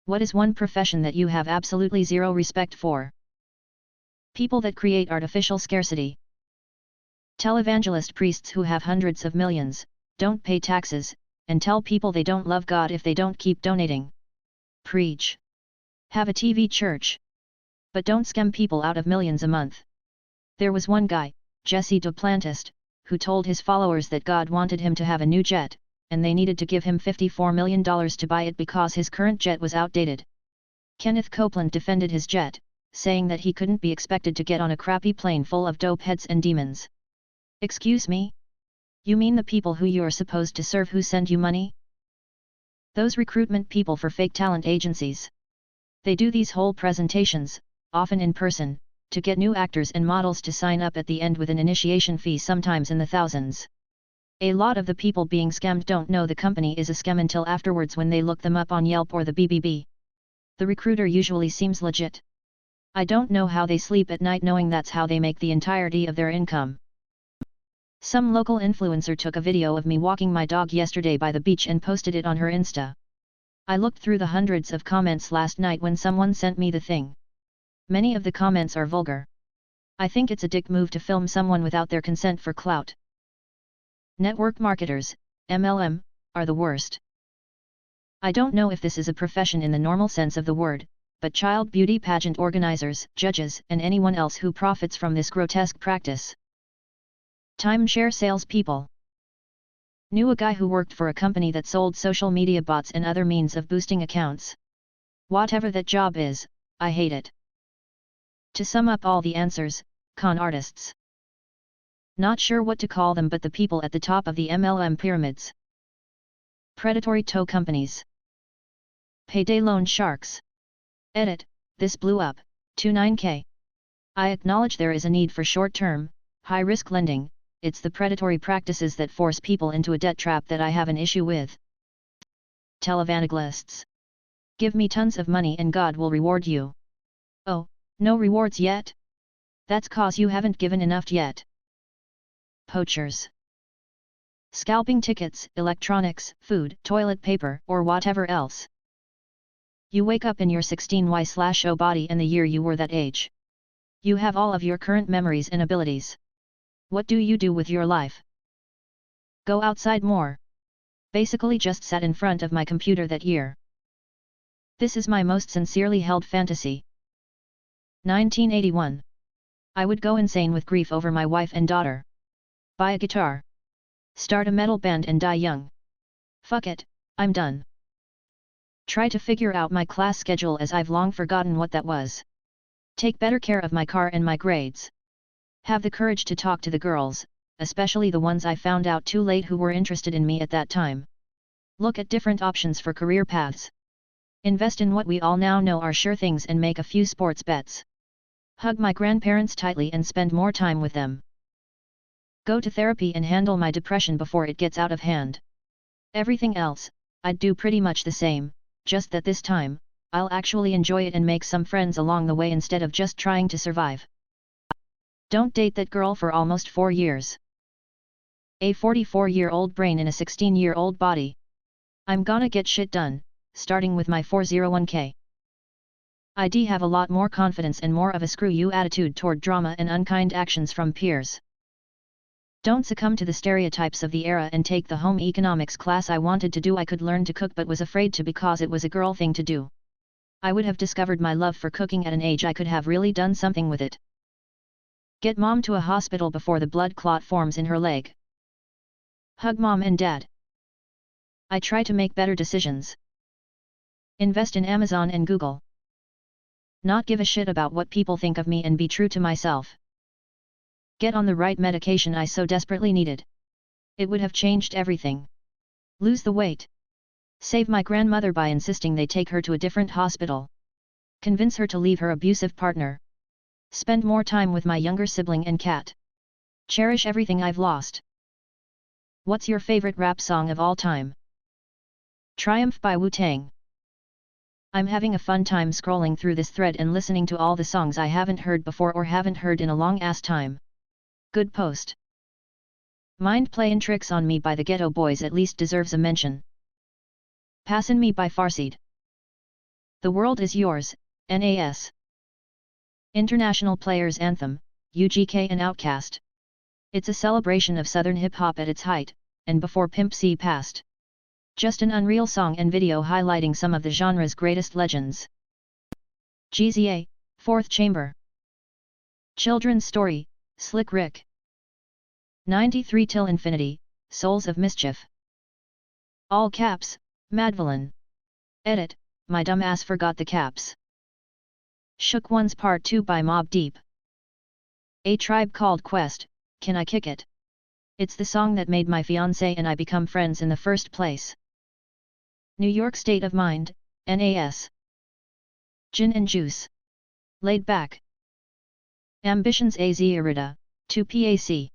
What is one profession that you have absolutely zero respect for? People that create artificial scarcity. Televangelist priests who have hundreds of millions, don't pay taxes, and tell people they don't love God if they don't keep donating. Preach. Have a TV church. But don't scam people out of millions a month. There was one guy, Jesse Duplantis, who told his followers that God wanted him to have a new jet, and they needed to give him $54 million to buy it because his current jet was outdated. Kenneth Copeland defended his jet, saying that he couldn't be expected to get on a crappy plane full of dope heads and demons. Excuse me? You mean the people who you're supposed to serve who send you money? Those recruitment people for fake talent agencies. They do these whole presentations, often in person, to get new actors and models to sign up at the end with an initiation fee sometimes in the thousands. A lot of the people being scammed don't know the company is a scam until afterwards when they look them up on Yelp or the BBB. The recruiter usually seems legit. I don't know how they sleep at night knowing that's how they make the entirety of their income. Some local influencer took a video of me walking my dog yesterday by the beach and posted it on her Insta. I looked through the hundreds of comments last night when someone sent me the thing. Many of the comments are vulgar. I think it's a dick move to film someone without their consent for clout. Network marketers, MLM, are the worst. I don't know if this is a profession in the normal sense of the word, but child beauty pageant organizers, judges, and anyone else who profits from this grotesque practice. Timeshare salespeople. Knew a guy who worked for a company that sold social media bots and other means of boosting accounts. Whatever that job is, I hate it. To sum up all the answers, con artists. Not sure what to call them, but the people at the top of the MLM pyramids. Predatory tow companies. Payday loan sharks. Edit, this blew up, 29K. I acknowledge there is a need for short-term, high-risk lending. It's the predatory practices that force people into a debt trap that I have an issue with. Televangelists. Give me tons of money and God will reward you. Oh, no rewards yet? That's cause you haven't given enough yet. Poachers. Scalping tickets, electronics, food, toilet paper, or whatever else. You wake up in your 16Y/0 body and the year you were that age. You have all of your current memories and abilities. What do you do with your life? Go outside more. Basically just sat in front of my computer that year. This is my most sincerely held fantasy. 1981. I would go insane with grief over my wife and daughter. Buy a guitar. Start a metal band and die young. Fuck it, I'm done. Try to figure out my class schedule as I've long forgotten what that was. Take better care of my car and my grades. Have the courage to talk to the girls, especially the ones I found out too late who were interested in me at that time. Look at different options for career paths. Invest in what we all now know are sure things and make a few sports bets. Hug my grandparents tightly and spend more time with them. Go to therapy and handle my depression before it gets out of hand. Everything else, I'd do pretty much the same, just that this time, I'll actually enjoy it and make some friends along the way instead of just trying to survive. Don't date that girl for almost 4 years. A 44-year-old brain in a 16-year-old body. I'm gonna get shit done, starting with my 401k. I'd have a lot more confidence and more of a screw you attitude toward drama and unkind actions from peers. Don't succumb to the stereotypes of the era and take the home economics class I wanted to do. I could learn to cook but was afraid to because it was a girl thing to do. I would have discovered my love for cooking at an age I could have really done something with it. Get mom to a hospital before the blood clot forms in her leg. Hug mom and dad. I try to make better decisions. Invest in Amazon and Google. Not give a shit about what people think of me and be true to myself. Get on the right medication I so desperately needed. It would have changed everything. Lose the weight. Save my grandmother by insisting they take her to a different hospital. Convince her to leave her abusive partner. Spend more time with my younger sibling and cat. Cherish everything I've lost. What's your favorite rap song of all time? Triumph by Wu-Tang. I'm having a fun time scrolling through this thread and listening to all the songs I haven't heard before or haven't heard in a long ass time. Good post. Mind Playin' Tricks on Me by the Ghetto Boys at least deserves a mention. Passin' Me by Farseed. The World Is Yours, NAS. International Players Anthem, UGK and Outkast. It's a celebration of Southern hip-hop at its height, and before Pimp C passed. Just an unreal song and video highlighting some of the genre's greatest legends. GZA, Fourth Chamber. Children's Story, Slick Rick. 93 Till Infinity, Souls of Mischief. All caps, Madvillain. Edit, my dumb ass forgot the caps. Shook Ones Part 2 by Mobb Deep. A Tribe Called Quest, Can I Kick It? It's the song that made my fiancé and I become friends in the first place. New York State of Mind, NAS. Gin and Juice. Laid Back. Ambitions AZ Irida, 2 PAC.